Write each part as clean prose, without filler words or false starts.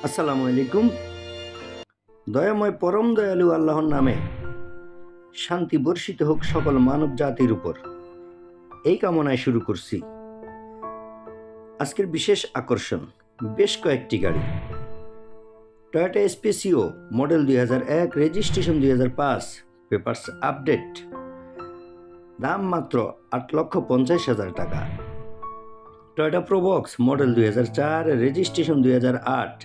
আসসালামু আলাইকুম। দয়াময় পরম দয়ালু আল্লাহর নামে শান্তি বর্ষিত হোক সকল মানব জাতির উপর, এই কামনায় শুরু করছি আজকের বিশেষ আকর্ষণ। বেশ কয়েকটি গাড়ি, Toyota spacio model 2001, registration 2005, papers update, দাম মাত্র 8,50,000 টাকা। Toyota probox model 2004, registration 2008,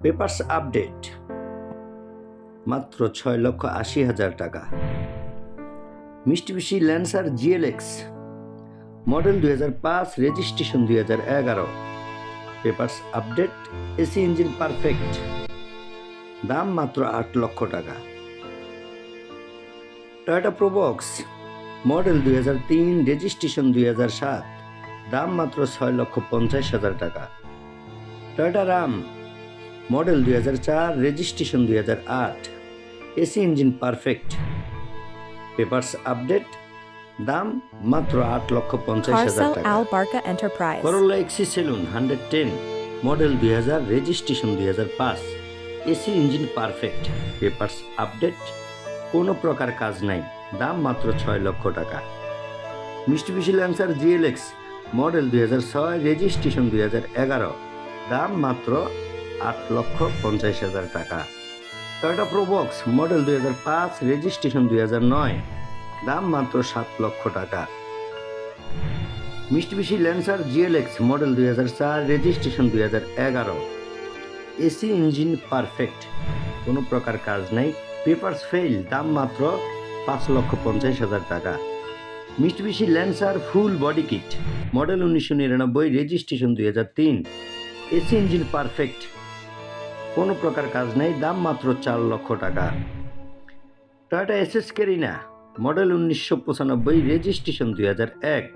papers update, মাত্র 6,80,000 টাকা। Mitsubishi Lancer GLX model 2005, registration 2011, papers update, AC engine perfect, দাম মাত্র 8 লক্ষ টাকা। টয়োটা প্রোবক্স মডেল 2003, রেজিস্ট্রেশন 2007, দাম মাত্র 6,50,000 টাকা। Toyota Raum model 2004, registration 2008, AC engine perfect, papers update, দাম মাত্র 8,50,000 টাকা। Corolla XE saloon 110 model 2000, registration 2005, AC engine perfect, papers update, কোনো প্রকার কাজ নাই, দাম মাত্র 6 লক্ষ টাকা। Mitsubishi Lancer GLX model 2006, registration 2011, দাম মাত্র 8,50,000 টাকা। টয়োটা প্রোবক্স মডেল 2005, রেজিস্ট্রেশন 2009, দাম মাত্র 7 লক্ষ টাকা। Mitsubishi Lancer GLX model 2004, registration 2011, AC engine perfect, কোনো প্রকার কাজ নাই, পেপারস ফেইল, দাম মাত্র 5,50,000 টাকা। Mitsubishi Lancer full body kit model 1999, registration 2003, AC engine perfect, কোনো প্রকার কাজ নাই, দাম মাত্র 4 লক্ষ টাকা। Toyota SS Carina model 1995, registration 2001,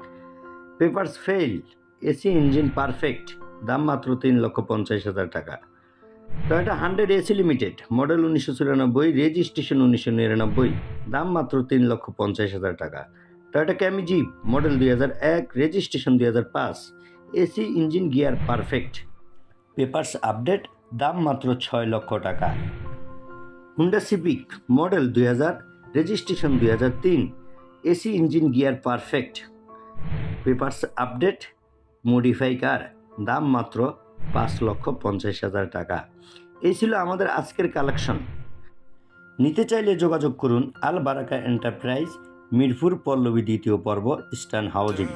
papers fail, AC engine perfect, দাম মাত্র 3,50,000 টাকা। Toyota 100 AC limited model 1994, registration 1999, দাম মাত্র 3,50,000 টাকা। Toyota Cami jeep model 2001, registration 2005, AC engine gear perfect, papers update, দাম মাত্র 6 লক্ষ টাকা। Honda Civic model 2000, registration 2003, AC engine gear perfect, papers update, modify car, দাম মাত্র 5,50,000 টাকা। এই ছিল আমাদের আজকের কালেকশন। নিতে চাইলে যোগাযোগ করুন আল বারাকা এন্টারপ্রাইজ, মিরপুর পল্লবী, 2য় পর্ব, ইস্টার্ন হাউজিং।